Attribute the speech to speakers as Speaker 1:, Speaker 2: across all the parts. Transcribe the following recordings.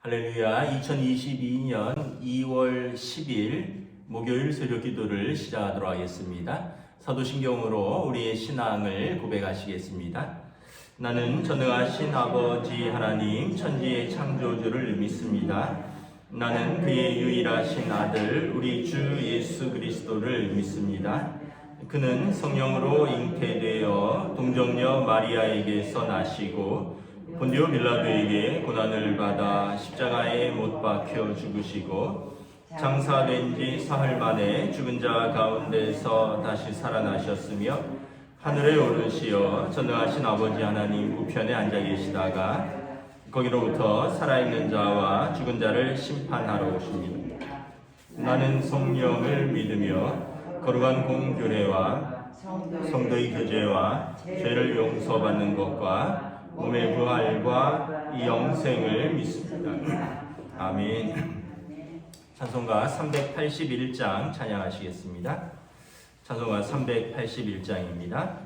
Speaker 1: 할렐루야. 2022년 2월 10일 목요일 새벽 기도를 시작하도록 하겠습니다. 사도신경으로 우리의 신앙을 고백하시겠습니다. 나는 전능하신 아버지 하나님 천지의 창조주를 믿습니다. 나는 그의 유일하신 아들 우리 주 예수 그리스도를 믿습니다. 그는 성령으로 잉태되어 동정녀 마리아에게서 나시고 본디오 빌라도에게 고난을 받아 십자가에 못 박혀 죽으시고 장사된 지 사흘 만에 죽은 자 가운데서 다시 살아나셨으며 하늘에 오르시어 전능하신 아버지 하나님 우편에 앉아 계시다가 거기로부터 살아있는 자와 죽은 자를 심판하러 오십니다. 나는 성령을 믿으며 거룩한 공교례와 성도의 교제와 죄를 용서받는 것과 몸의 부활과 이 영생을 믿습니다. 아멘. 찬송가 381장 찬양하시겠습니다. 찬송가 381장입니다.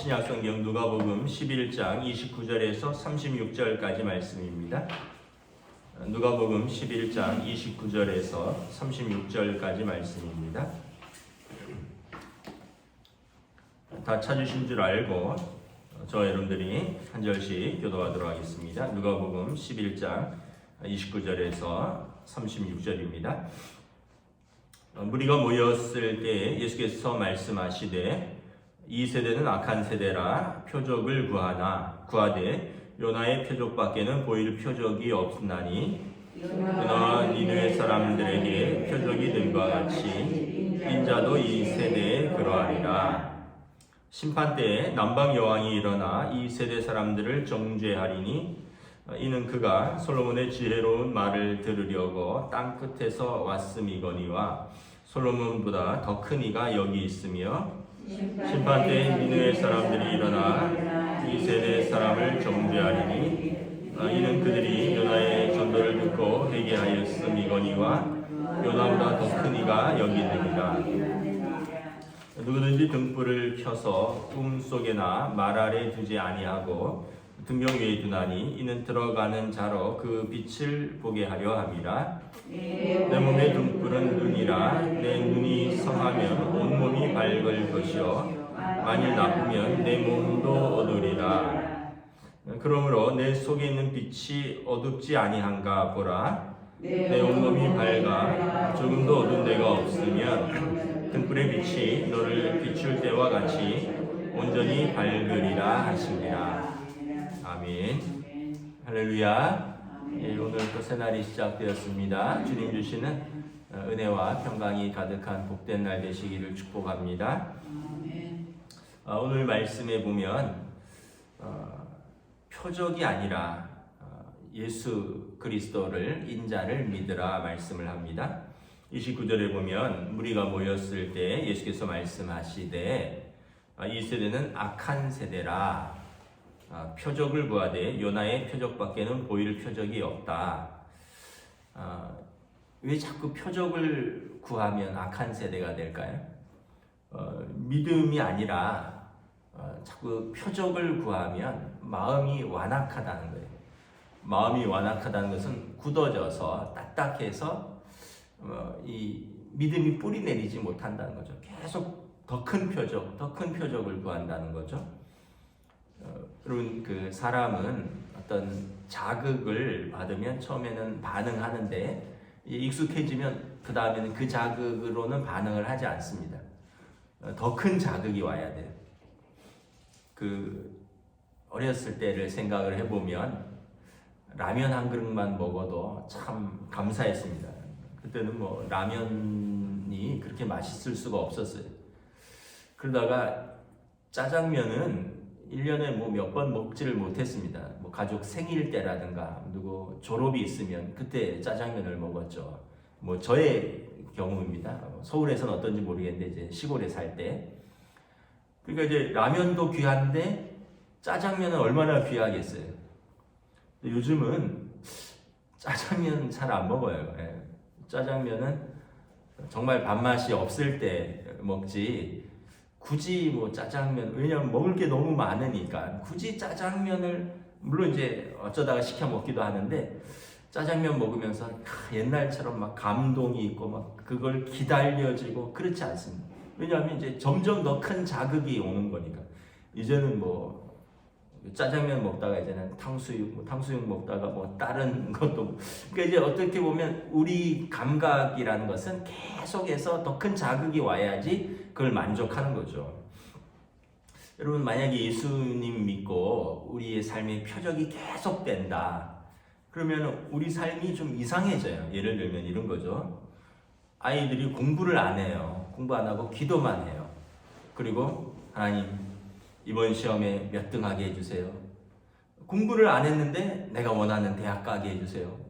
Speaker 1: 신약성경 누가복음 11장 29절에서 36절까지 말씀입니다. 누가복음 11장 29절에서 36절까지 말씀입니다. 다 찾으신 줄 알고 저와 여러분들이 한 절씩 교도하도록 하겠습니다. 누가복음 11장 29절에서 36절입니다. 무리가 모였을 때 예수께서 말씀하시되 이 세대는 악한 세대라 표적을 구하되 요나의 표적밖에는 보일 표적이 없나니 그러나 니느웨 사람들에게 표적이 됨과 같이 인자도 이 세대에 그러하리라. 심판 때에 남방 여왕이 일어나 이 세대 사람들을 정죄하리니 이는 그가 솔로몬의 지혜로운 말을 들으려고 땅 끝에서 왔음이거니와 솔로몬보다 더 큰 이가 여기 있으며 심판 때에 니느웨 사람들이 일어나 이 세대 사람을 정죄하리니 이는 그들이 요나의 전도를 듣고 회개하였음이거니와 요나보다 더 큰 이가 여기 있느니라. 누구든지 등불을 켜서 꿈 속에나 말 아래 두지 아니하고 등경 위에 두나니 이는 들어가는 자로 그 빛을 보게 하려 함이라. 내 몸의 등불은 눈이라. 내 눈이 성하면 온몸이 밝을 것이요 만일 나쁘면 내 몸도 어두리라. 그러므로 내 속에 있는 빛이 어둡지 아니한가 보라. 내 온몸이 밝아 조금도 어두운 데가 없으면 등불의 빛이 너를 비출 때와 같이 온전히 밝으리라 하시니라. 아멘. 할렐루야. 오늘 또 새날이 시작되었습니다. 주님 주시는 은혜와 평강이 가득한 복된 날 되시기를 축복합니다. 오늘 말씀에 보면 표적이 아니라 예수 그리스도를 인자를 믿으라 말씀을 합니다. 29절에 보면 무리가 모였을 때 예수께서 말씀하시되 이 세대는 악한 세대라. 표적을 구하되 요나의 표적밖에는 보일 표적이 없다. 왜 자꾸 표적을 구하면 악한 세대가 될까요? 믿음이 아니라 자꾸 표적을 구하면 마음이 완악하다는 거예요. 마음이 완악하다는 것은 굳어져서 딱딱해서 이 믿음이 뿌리 내리지 못한다는 거죠. 계속 더 큰 표적, 더 큰 표적을 구한다는 거죠. 여러분, 그 사람은 어떤 자극을 받으면 처음에는 반응하는데 익숙해지면 그 다음에는 그 자극으로는 반응을 하지 않습니다. 더 큰 자극이 와야 돼요. 그 어렸을 때를 생각을 해보면 라면 한 그릇만 먹어도 참 감사했습니다. 그때는 뭐 라면이 그렇게 맛있을 수가 없었어요. 그러다가 짜장면은 1년에 뭐 몇 번 먹지를 못했습니다. 뭐 가족 생일 때라든가 누구 졸업이 있으면 그때 짜장면을 먹었죠. 뭐 저의 경우입니다. 서울에서는 어떤지 모르겠는데 이제 시골에 살 때. 그러니까 이제 라면도 귀한데 짜장면은 얼마나 귀하겠어요. 요즘은 짜장면 잘 안 먹어요. 짜장면은 정말 밥맛이 없을 때 먹지. 굳이 뭐 짜장면, 왜냐면 먹을 게 너무 많으니까 굳이 짜장면을, 물론 이제 어쩌다가 시켜 먹기도 하는데 짜장면 먹으면서 옛날처럼 막 감동이 있고 막 그걸 기다려지고 그렇지 않습니다. 왜냐하면 이제 점점 더 큰 자극이 오는 거니까. 이제는 뭐 짜장면 먹다가 이제는 탕수육 먹다가 뭐 다른 것도, 그러니까 이제 어떻게 보면 우리 감각이라는 것은 계속해서 더 큰 자극이 와야지 그걸 만족하는 거죠. 여러분, 만약에 예수님 믿고 우리의 삶의 표적이 계속된다, 그러면 우리 삶이 좀 이상해져요. 예를 들면 이런 거죠. 아이들이 공부를 안 해요. 공부 안 하고 기도만 해요. 그리고 하나님, 이번 시험에 몇 등 하게 해주세요. 공부를 안 했는데 내가 원하는 대학 가게 해주세요.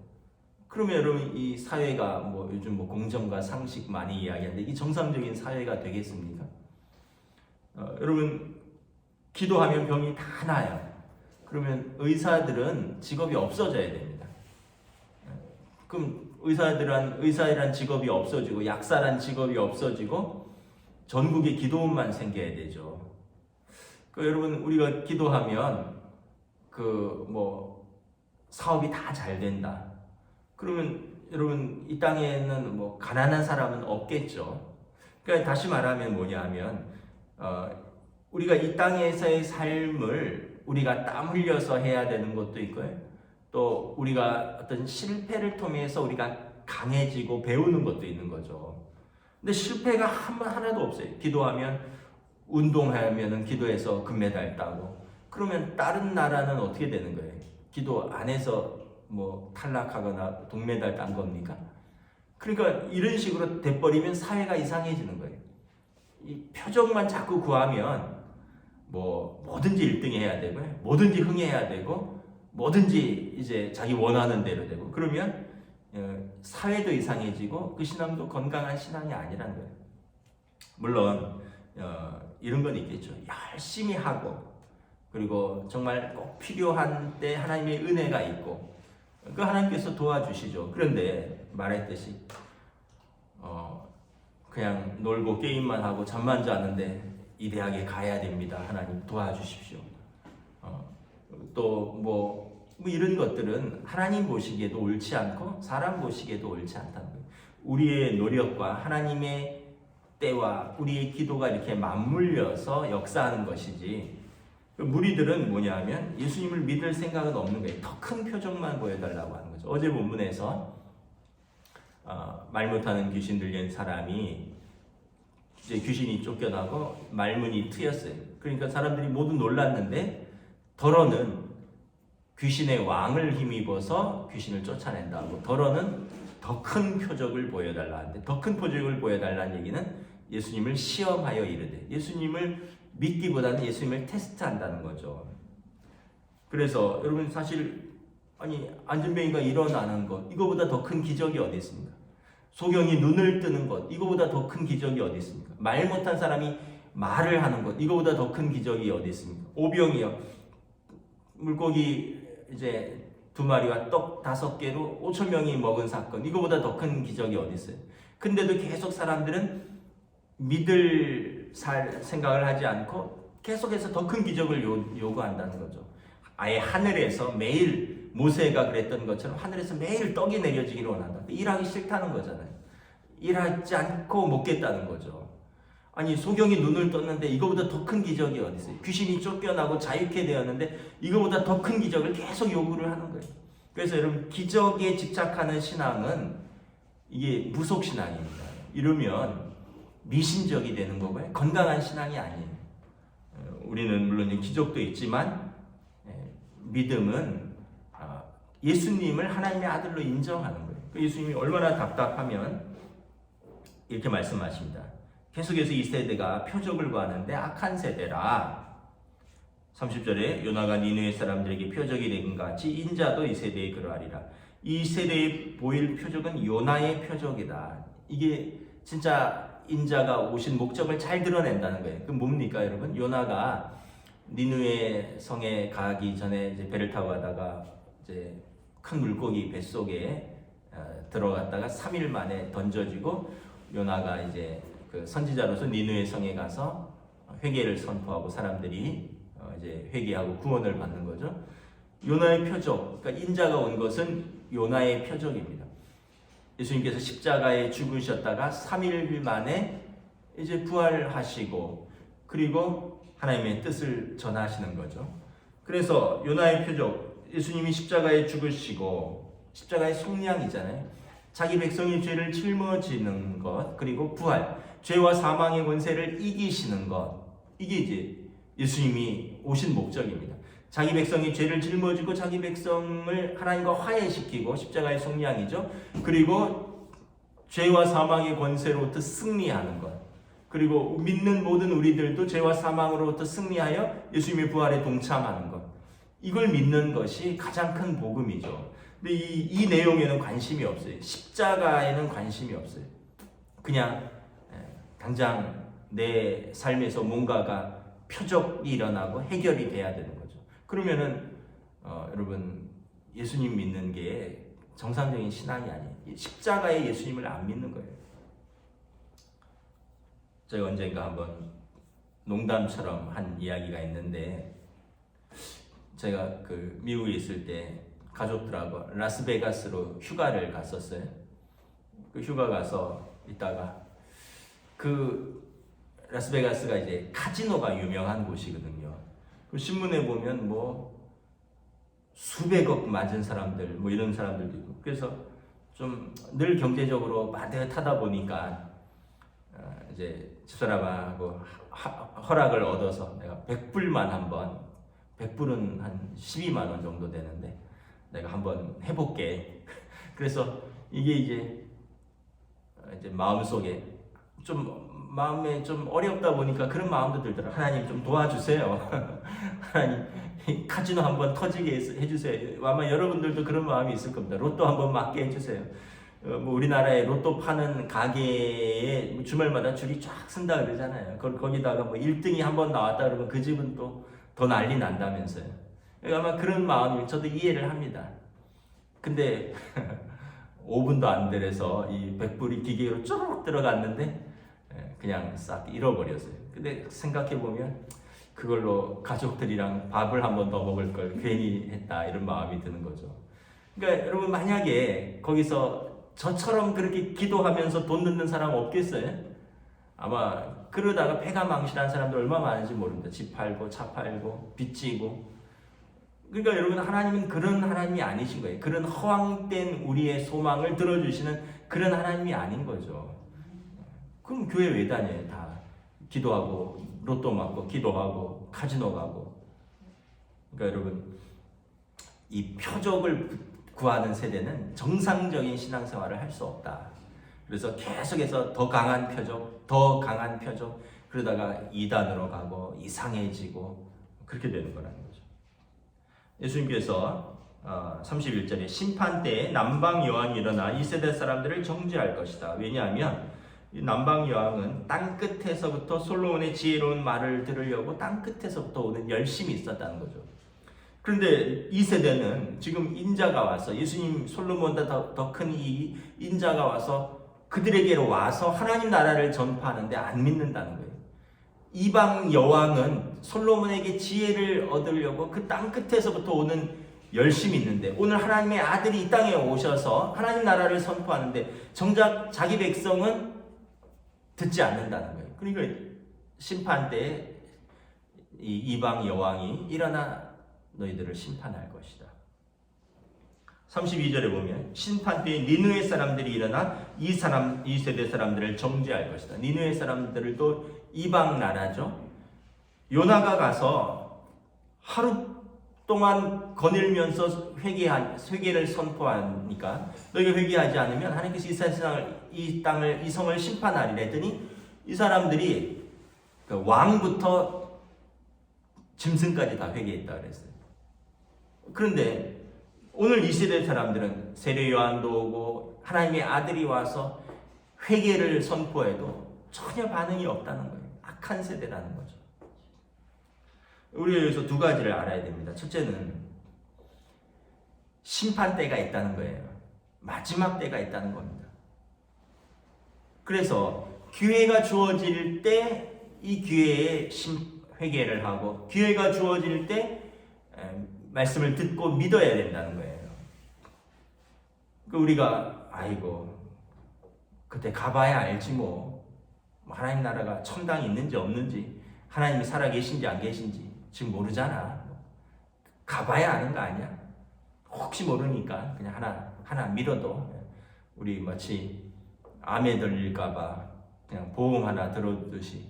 Speaker 1: 그러면 여러분, 이 사회가 뭐 요즘 뭐 공정과 상식 많이 이야기하는데 이 정상적인 사회가 되겠습니까? 여러분, 기도하면 병이 다 나요. 그러면 의사들은 직업이 없어져야 됩니다. 그럼 의사란 직업이 없어지고 약사란 직업이 없어지고 전국에 기도원만 생겨야 되죠. 여러분, 우리가 기도하면 뭐 사업이 다 잘 된다. 그러면 여러분, 이 땅에는 뭐 가난한 사람은 없겠죠. 그러니까 다시 말하면 뭐냐면 우리가 이 땅에서의 삶을 우리가 땀 흘려서 해야 되는 것도 있고요. 또 우리가 어떤 실패를 통해서 우리가 강해지고 배우는 것도 있는 거죠. 근데 실패가 하나도 없어요. 기도하면, 운동하면은 기도해서 금메달 따고, 그러면 다른 나라는 어떻게 되는 거예요? 기도 안 해서 뭐 탈락하거나 동메달 딴 겁니까? 그러니까 이런 식으로 돼버리면 사회가 이상해지는 거예요. 이 표적만 자꾸 구하면 뭐 뭐든지 1등 해야 되고 뭐든지 흥해야 되고 뭐든지 이제 자기 원하는 대로 되고 그러면 사회도 이상해지고 그 신앙도 건강한 신앙이 아니라는 거예요. 물론 이런 건 있겠죠. 열심히 하고 그리고 정말 꼭 필요한 때 하나님의 은혜가 있고 그 하나님께서 도와주시죠. 그런데 말했듯이 그냥 놀고 게임만 하고 잠만 자는데 이 대학에 가야 됩니다. 하나님 도와주십시오. 또 뭐 이런 것들은 하나님 보시기에도 옳지 않고 사람 보시기에도 옳지 않다는 거예요. 우리의 노력과 하나님의 때와 우리의 기도가 이렇게 맞물려서 역사하는 것이지 무리들은 뭐냐면 예수님을 믿을 생각은 없는 거예요. 더 큰 표정만 보여달라고 하는 거죠. 어제 본문에서 말 못하는 귀신 들린 사람이 이제 귀신이 쫓겨나고 말문이 트였어요. 그러니까 사람들이 모두 놀랐는데 더러는 귀신의 왕을 힘입어서 귀신을 쫓아낸다고 더러는 더 큰 표적을 보여달라는데 더 큰 표적을 보여달라는 얘기는 예수님을 시험하여 이르되 예수님을 믿기보다는 예수님을 테스트한다는 거죠. 그래서 여러분 사실 안진뱅이가 일어나는 것 이거보다 더 큰 기적이 어디 있습니까? 소경이 눈을 뜨는 것 이거보다 더 큰 기적이 어디 있습니까? 말 못한 사람이 말을 하는 것 이거보다 더 큰 기적이 어디 있습니까? 오병이요 물고기 이제 2마리와 떡 5개로 5,000명이 먹은 사건 이거보다 더 큰 기적이 어디 있어요? 근데도 계속 사람들은 믿을 생각을 하지 않고 계속해서 더 큰 기적을 요구한다는 거죠. 아예 하늘에서 매일 모세가 그랬던 것처럼 하늘에서 매일 떡이 내려지기를 원한다. 일하기 싫다는 거잖아요. 일하지 않고 먹겠다는 거죠. 소경이 눈을 떴는데 이거보다 더 큰 기적이 어디 있어요? 귀신이 쫓겨나고 자유케 되었는데 이거보다 더 큰 기적을 계속 요구를 하는 거예요. 그래서 여러분 기적에 집착하는 신앙은 이게 무속신앙입니다. 이러면 미신적이 되는 거고요. 건강한 신앙이 아니에요. 우리는 물론 기적도 있지만 믿음은 예수님을 하나님의 아들로 인정하는 거예요. 예수님이 얼마나 답답하면 이렇게 말씀하십니다. 계속해서 이 세대가 표적을 구하는데 악한 세대라. 30절에 요나가 니느웨 사람들에게 표적이 된 같이 인자도 이 세대에 그러하리라. 이 세대에 보일 표적은 요나의 표적이다. 이게 진짜 인자가 오신 목적을 잘 드러낸다는 거예요. 그 뭡니까 여러분? 요나가 니느웨 성에 가기 전에 이제 배를 타고 가다가 이제 큰 물고기 뱃속에 들어갔다가 3일 만에 던져지고 요나가 이제 그 선지자로서 니느웨 성에 가서 회개를 선포하고 사람들이 이제 회개하고 구원을 받는 거죠. 요나의 표적, 그러니까 인자가 온 것은 요나의 표적입니다. 예수님께서 십자가에 죽으셨다가 3일 만에 이제 부활하시고 그리고 하나님의 뜻을 전하시는 거죠. 그래서 요나의 표적, 예수님이 십자가에 죽으시고 십자가의 속량이잖아요. 자기 백성의 죄를 짊어지는 것, 그리고 부활, 죄와 사망의 권세를 이기시는 것, 이게 이제 예수님이 오신 목적입니다. 자기 백성이 죄를 짊어지고 자기 백성을 하나님과 화해시키고 십자가의 속량이죠. 그리고 죄와 사망의 권세로부터 승리하는 것. 그리고 믿는 모든 우리들도 죄와 사망으로부터 승리하여 예수님의 부활에 동참하는 것. 이걸 믿는 것이 가장 큰 복음이죠. 근데 이 내용에는 관심이 없어요. 십자가에는 관심이 없어요. 그냥 당장 내 삶에서 뭔가가 표적이 일어나고 해결이 돼야 되는 거죠. 그러면은 여러분 예수님 믿는 게 정상적인 신앙이 아니에요. 십자가의 예수님을 안 믿는 거예요. 제가 언젠가 한번 농담처럼 한 이야기가 있는데 제가 그 미국에 있을 때 가족들하고 라스베가스로 휴가를 갔었어요. 그 휴가 가서 있다가 그 라스베가스가 이제 카지노가 유명한 곳이거든요. 그 신문에 보면 뭐 수백억 맞은 사람들 뭐 이런 사람들도 있고 그래서 좀 늘 경제적으로 빠듯하다 보니까 이제 집사람하고 허락을 얻어서 내가 100불만 한번 100불은 한 12만 원 정도 되는데 내가 한번 해볼게. 그래서 이게 이제 마음속에 좀 마음에 좀 어렵다 보니까 그런 마음도 들더라. 하나님 좀 도와주세요. 하나님 카지노 한번 터지게 해주세요. 아마 여러분들도 그런 마음이 있을 겁니다. 로또 한번 맞게 해주세요. 뭐 우리나라에 로또 파는 가게에 주말마다 줄이 쫙 쓴다 그러잖아요. 거기다가 뭐 1등이 한번 나왔다 그러면 그 집은 또 더 난리 난다면서요. 아마 그런 마음을 저도 이해를 합니다. 근데 5분도 안 돼서 이 100불이 기계로 쭉 들어갔는데 그냥 싹 잃어버렸어요. 근데 생각해보면 그걸로 가족들이랑 밥을 한 번 더 먹을 걸 괜히 했다 이런 마음이 드는 거죠. 그러니까 여러분 만약에 거기서 저처럼 그렇게 기도하면서 돈 넣는 사람 없겠어요? 아마 그러다가 패가 망신한 사람들 얼마나 많은지 모릅니다. 집 팔고 차 팔고 빚지고. 그러니까 여러분 하나님은 그런 하나님이 아니신 거예요. 그런 허황된 우리의 소망을 들어주시는 그런 하나님이 아닌 거죠. 그럼 교회 왜 다녀요? 다 기도하고 로또 맞고 기도하고 카지노 가고. 그러니까 여러분 이 표적을 구하는 세대는 정상적인 신앙생활을 할 수 없다. 그래서 계속해서 더 강한 표적, 그러다가 이단으로 가고 이상해지고 그렇게 되는 거라는 거죠. 예수님께서 31절에 심판 때에 남방 여왕이 일어나 이 세대 사람들을 정죄할 것이다. 왜냐하면 이 남방 여왕은 땅 끝에서부터 솔로몬의 지혜로운 말을 들으려고 땅 끝에서부터 오는 열심이 있었다는 거죠. 그런데 이 세대는 지금 인자가 와서 예수님 솔로몬보다 더 큰 이 인자가 와서 그들에게로 와서 하나님 나라를 전파하는데 안 믿는다는 거예요. 이방 여왕은 솔로몬에게 지혜를 얻으려고 그 땅 끝에서부터 오는 열심이 있는데 오늘 하나님의 아들이 이 땅에 오셔서 하나님 나라를 선포하는데 정작 자기 백성은 듣지 않는다는 거예요. 그러니까 심판 때에 이 이방 여왕이 일어나 너희들을 심판할 것이다. 32절에 보면 심판 때에 니느웨 사람들이 일어나 이 세대 사람들을 정죄할 것이다. 니느웨 사람들도 이방 나라죠. 요나가 가서 하루 동안 거닐면서 회개를 선포하니까 너희가 회개하지 않으면 하나님께서 이 성을 심판하리라 했더니 이 사람들이 그 왕부터 짐승까지 다 회개했다 그랬어요. 그런데 오늘 이 세대 사람들은 세례 요한도 오고 하나님의 아들이 와서 회개를 선포해도 전혀 반응이 없다는 거예요. 악한 세대라는 거죠. 우리가 여기서 두 가지를 알아야 됩니다. 첫째는 심판 때가 있다는 거예요. 마지막 때가 있다는 겁니다. 그래서 기회가 주어질 때 이 기회에 회개를 하고 기회가 주어질 때 말씀을 듣고 믿어야 된다는 거예요. 우리가 아이고 그때 가봐야 알지 뭐 하나님 나라가 천당이 있는지 없는지 하나님이 살아계신지 안 계신지 지금 모르잖아. 가봐야 아는 거 아니야? 혹시 모르니까 그냥 하나 믿어도 우리 마치 암에 걸릴까봐 그냥 보험 하나 들어두듯이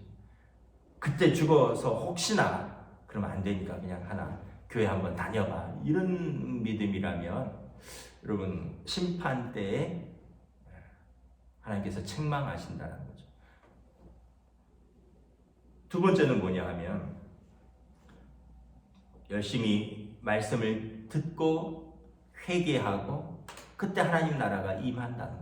Speaker 1: 그때 죽어서 혹시나 그러면 안 되니까 그냥 하나 교회 한번 다녀봐. 이런 믿음이라면 여러분 심판 때에 하나님께서 책망하신다는 거죠. 두 번째는 뭐냐 하면 열심히 말씀을 듣고 회개하고 그때 하나님 나라가 임한다는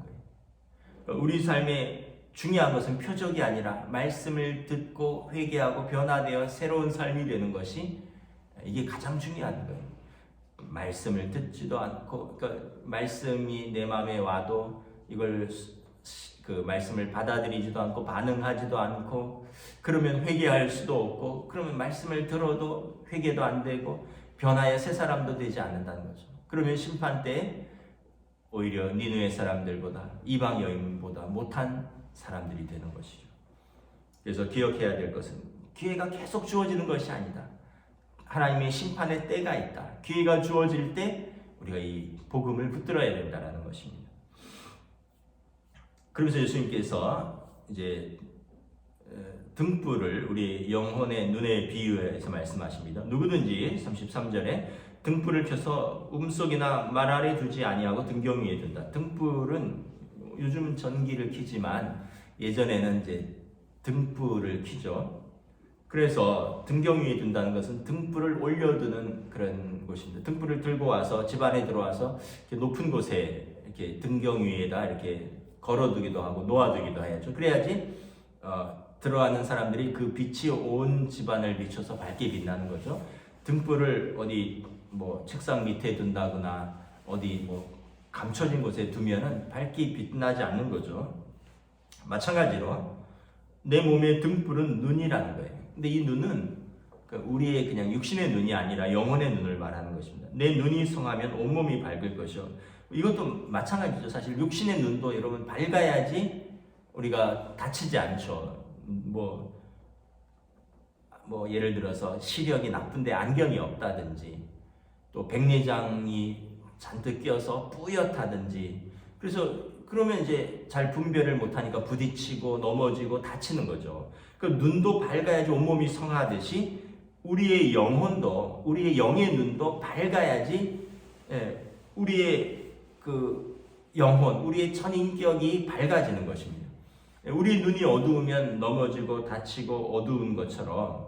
Speaker 1: 거예요. 우리 삶에 중요한 것은 표적이 아니라 말씀을 듣고 회개하고 변화되어 새로운 삶이 되는 것이 이게 가장 중요한 거예요. 말씀을 듣지도 않고 그러니까 말씀이 내 마음에 와도 이걸 그 말씀을 받아들이지도 않고 반응하지도 않고 그러면 회개할 수도 없고 그러면 말씀을 들어도 회개도 안 되고 변화의 새 사람도 되지 않는다는 거죠. 그러면 심판 때 오히려 니느웨 사람들보다 이방 여인보다 못한 사람들이 되는 것이죠. 그래서 기억해야 될 것은 기회가 계속 주어지는 것이 아니다. 하나님의 심판의 때가 있다. 기회가 주어질 때 우리가 이 복음을 붙들어야 된다는 것입니다. 그러면서 예수님께서 이제 등불을 우리 영혼의 눈에 비유해서 말씀하십니다. 누구든지 33절에 등불을 켜서 움속이나 말 아래 두지 아니하고 등경 위에 둔다. 등불은 요즘 전기를 켜지만 예전에는 이제 등불을 켜죠. 그래서 등경 위에 둔다는 것은 등불을 올려두는 그런 곳입니다. 등불을 들고 와서 집 안에 들어와서 이렇게 높은 곳에 이렇게 등경 위에다 이렇게 걸어두기도 하고 놓아두기도 해야죠. 그래야지 들어가는 사람들이 그 빛이 온 집안을 비춰서 밝게 빛나는 거죠. 등불을 어디 뭐 책상 밑에 둔다거나 어디 뭐 감춰진 곳에 두면은 밝게 빛나지 않는 거죠. 마찬가지로 내 몸의 등불은 눈이라는 거예요. 근데 이 눈은 우리의 그냥 육신의 눈이 아니라 영혼의 눈을 말하는 것입니다. 내 눈이 성하면 온몸이 밝을 것이요. 이것도 마찬가지죠. 사실 육신의 눈도 여러분 밝아야지 우리가 다치지 않죠. 뭐 예를 들어서 시력이 나쁜데 안경이 없다든지 또 백내장이 잔뜩 끼어서 뿌옇다든지 그러면 이제 잘 분별을 못하니까 부딪히고 넘어지고 다치는 거죠. 그 눈도 밝아야지 온몸이 성하듯이 우리의 영혼도 우리의 영의 눈도 밝아야지 우리의 그 영혼 우리의 천인격이 밝아지는 것입니다. 우리 눈이 어두우면 넘어지고 다치고 어두운 것처럼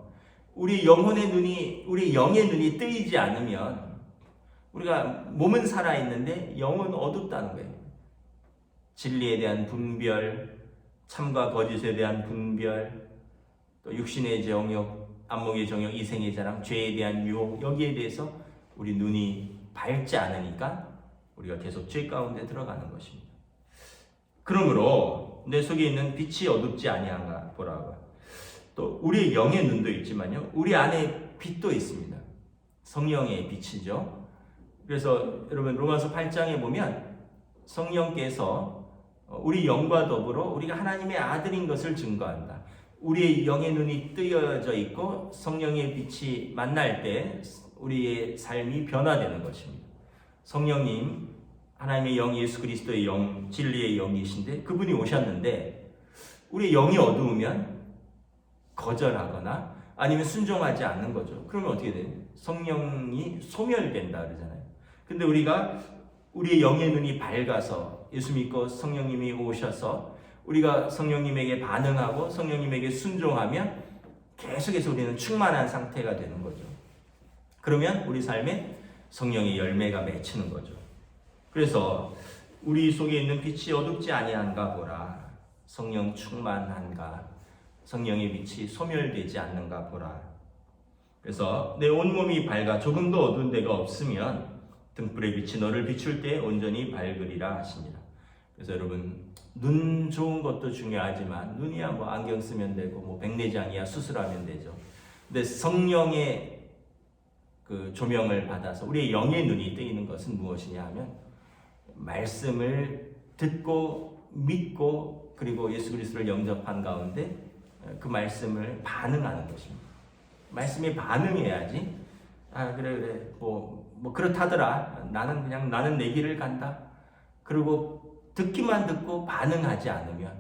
Speaker 1: 우리 영혼의 눈이 우리 영의 눈이 뜨이지 않으면 우리가 몸은 살아있는데 영은 어둡다는 거예요. 진리에 대한 분별, 참과 거짓에 대한 분별, 또 육신의 정욕, 안목의 정욕, 이생의 자랑, 죄에 대한 유혹 여기에 대해서 우리 눈이 밝지 않으니까 우리가 계속 죄 가운데 들어가는 것입니다. 그러므로 내 속에 있는 빛이 어둡지 아니한가 보라고. 또 우리의 영의 눈도 있지만요. 우리 안에 빛도 있습니다. 성령의 빛이죠. 그래서 여러분 로마서 8장에 보면 성령께서 우리 영과 더불어 우리가 하나님의 아들인 것을 증거한다. 우리의 영의 눈이 뜨여져 있고 성령의 빛이 만날 때 우리의 삶이 변화되는 것입니다. 성령님, 하나님의 영, 예수 그리스도의 영, 진리의 영이신데 그분이 오셨는데 우리의 영이 어두우면 거절하거나 아니면 순종하지 않는 거죠. 그러면 어떻게 돼요? 성령이 소멸된다 그러잖아요. 근데 우리가 우리의 영의 눈이 밝아서 예수 믿고 성령님이 오셔서 우리가 성령님에게 반응하고 성령님에게 순종하면 계속해서 우리는 충만한 상태가 되는 거죠. 그러면 우리 삶에 성령의 열매가 맺히는 거죠. 그래서 우리 속에 있는 빛이 어둡지 아니한가 보라. 성령 충만한가. 성령의 빛이 소멸되지 않는가 보라. 그래서 내 온몸이 밝아 조금도 어두운 데가 없으면 등불의 빛이 너를 비출 때 온전히 밝으리라 하십니다. 그래서 여러분 눈 좋은 것도 중요하지만 눈이야 뭐 안경 쓰면 되고 뭐 백내장이야 수술하면 되죠. 근데 성령의 그 조명을 받아서 우리의 영의 눈이 뜨이는 것은 무엇이냐 하면 말씀을 듣고 믿고 그리고 예수 그리스도를 영접한 가운데 그 말씀을 반응하는 것입니다. 말씀에 반응해야지 그래 뭐 그렇다더라 나는 내 길을 간다 그리고 듣기만 듣고 반응하지 않으면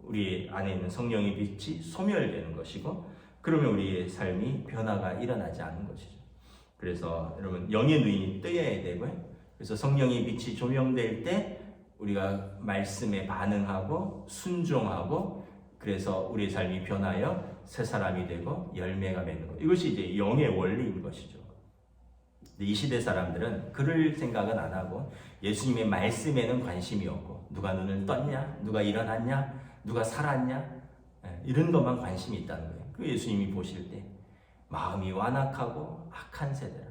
Speaker 1: 우리 안에 있는 성령의 빛이 소멸되는 것이고 그러면 우리의 삶이 변화가 일어나지 않는 것이죠. 그래서 여러분 영의 눈이 뜨여야 되고요. 그래서 성령의 빛이 조명될 때 우리가 말씀에 반응하고 순종하고 그래서 우리의 삶이 변하여 새 사람이 되고 열매가 맺는 것. 이것이 이제 영의 원리인 것이죠. 이 시대 사람들은 그럴 생각은 안 하고 예수님의 말씀에는 관심이 없고 누가 눈을 떴냐, 누가 일어났냐, 누가 살았냐 이런 것만 관심이 있다는 거예요. 그 예수님이 보실 때 마음이 완악하고 악한 세대라.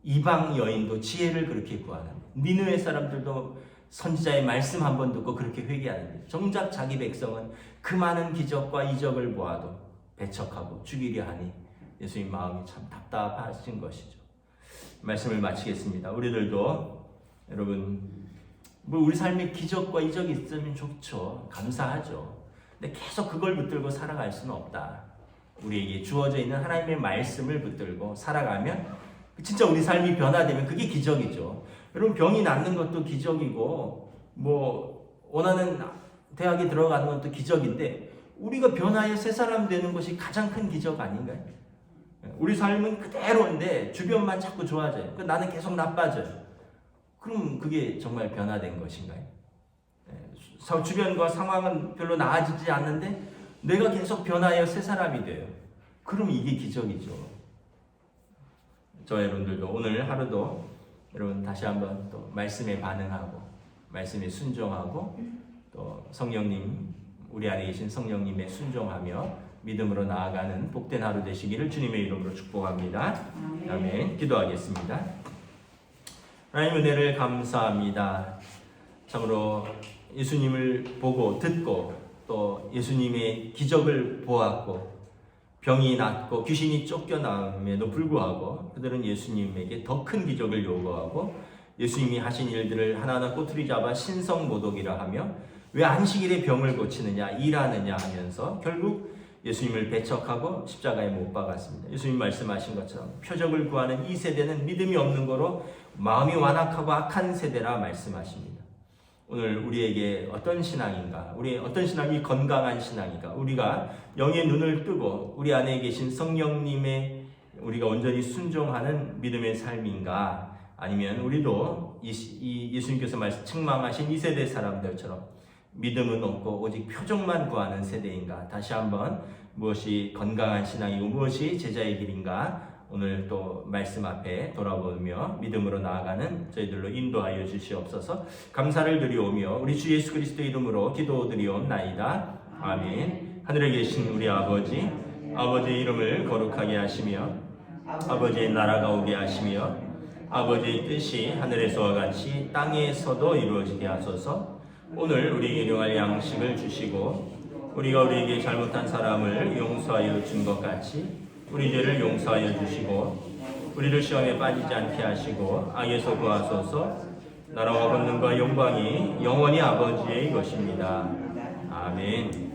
Speaker 1: 이방 여인도 지혜를 그렇게 구하는 니느웨 사람들도 선지자의 말씀 한 번 듣고 그렇게 회개하는데 정작 자기 백성은 그 많은 기적과 이적을 보아도 배척하고 죽이려 하니 예수님 마음이 참 답답하신 것이죠. 말씀을 마치겠습니다. 우리들도 여러분 우리 삶에 기적과 이적이 있으면 좋죠. 감사하죠. 근데 계속 그걸 붙들고 살아갈 수는 없다. 우리에게 주어져 있는 하나님의 말씀을 붙들고 살아가면 진짜 우리 삶이 변화되면 그게 기적이죠. 여러분 병이 낫는 것도 기적이고 뭐 원하는 대학에 들어가는 것도 기적인데 우리가 변화해 새 사람 되는 것이 가장 큰 기적 아닌가요? 우리 삶은 그대로인데 주변만 자꾸 좋아져요. 나는 계속 나빠져요. 그럼 그게 정말 변화된 것인가요? 주변과 상황은 별로 나아지지 않는데 내가 계속 변하여 새 사람이 돼요. 그럼 이게 기적이죠. 저 여러분들도 오늘 하루도 여러분 다시 한번 또 말씀에 반응하고 말씀에 순종하고 또 성령님, 우리 안에 계신 성령님의 순종하며 믿음으로 나아가는 복된 하루 되시기를 주님의 이름으로 축복합니다. 아멘. 기도하겠습니다. 하나님 은혜를 감사합니다. 참으로 예수님을 보고 듣고 또 예수님의 기적을 보았고 병이 낫고 귀신이 쫓겨남에도 불구하고 그들은 예수님에게 더 큰 기적을 요구하고 예수님이 하신 일들을 하나하나 꼬투리 잡아 신성모독이라 하며 왜 안식일에 병을 고치느냐 일하느냐 하면서 결국 예수님을 배척하고 십자가에 못 박았습니다. 예수님 말씀하신 것처럼 표적을 구하는 이 세대는 믿음이 없는 거로 마음이 완악하고 악한 세대라 말씀하십니다. 오늘 우리에게 어떤 신앙인가? 우리 어떤 신앙이 건강한 신앙인가? 우리가 영의 눈을 뜨고 우리 안에 계신 성령님의 우리가 온전히 순종하는 믿음의 삶인가? 아니면 우리도 이 예수님께서 책망하신 이 세대 사람들처럼 믿음은 없고 오직 표적만 구하는 세대인가? 다시 한번 무엇이 건강한 신앙이고 무엇이 제자의 길인가? 오늘 또 말씀 앞에 돌아보며 믿음으로 나아가는 저희들로 인도하여 주시옵소서. 감사를 드리오며 우리 주 예수 그리스도 이름으로 기도드리옵나이다. 아멘. 하늘에 계신 우리 아버지, 아버지의 이름을 거룩하게 하시며 아버지의 나라가 오게 하시며 아버지의 뜻이 하늘에서와 같이 땅에서도 이루어지게 하소서. 오늘 우리에게 일용할 양식을 주시고 우리가 우리에게 잘못한 사람을 용서하여 준 것 같이 우리 죄를 용서하여 주시고 우리를 시험에 빠지지 않게 하시고 악에서 구하소서. 나라와 권능과 영광이 영원히 아버지의 것입니다. 아멘.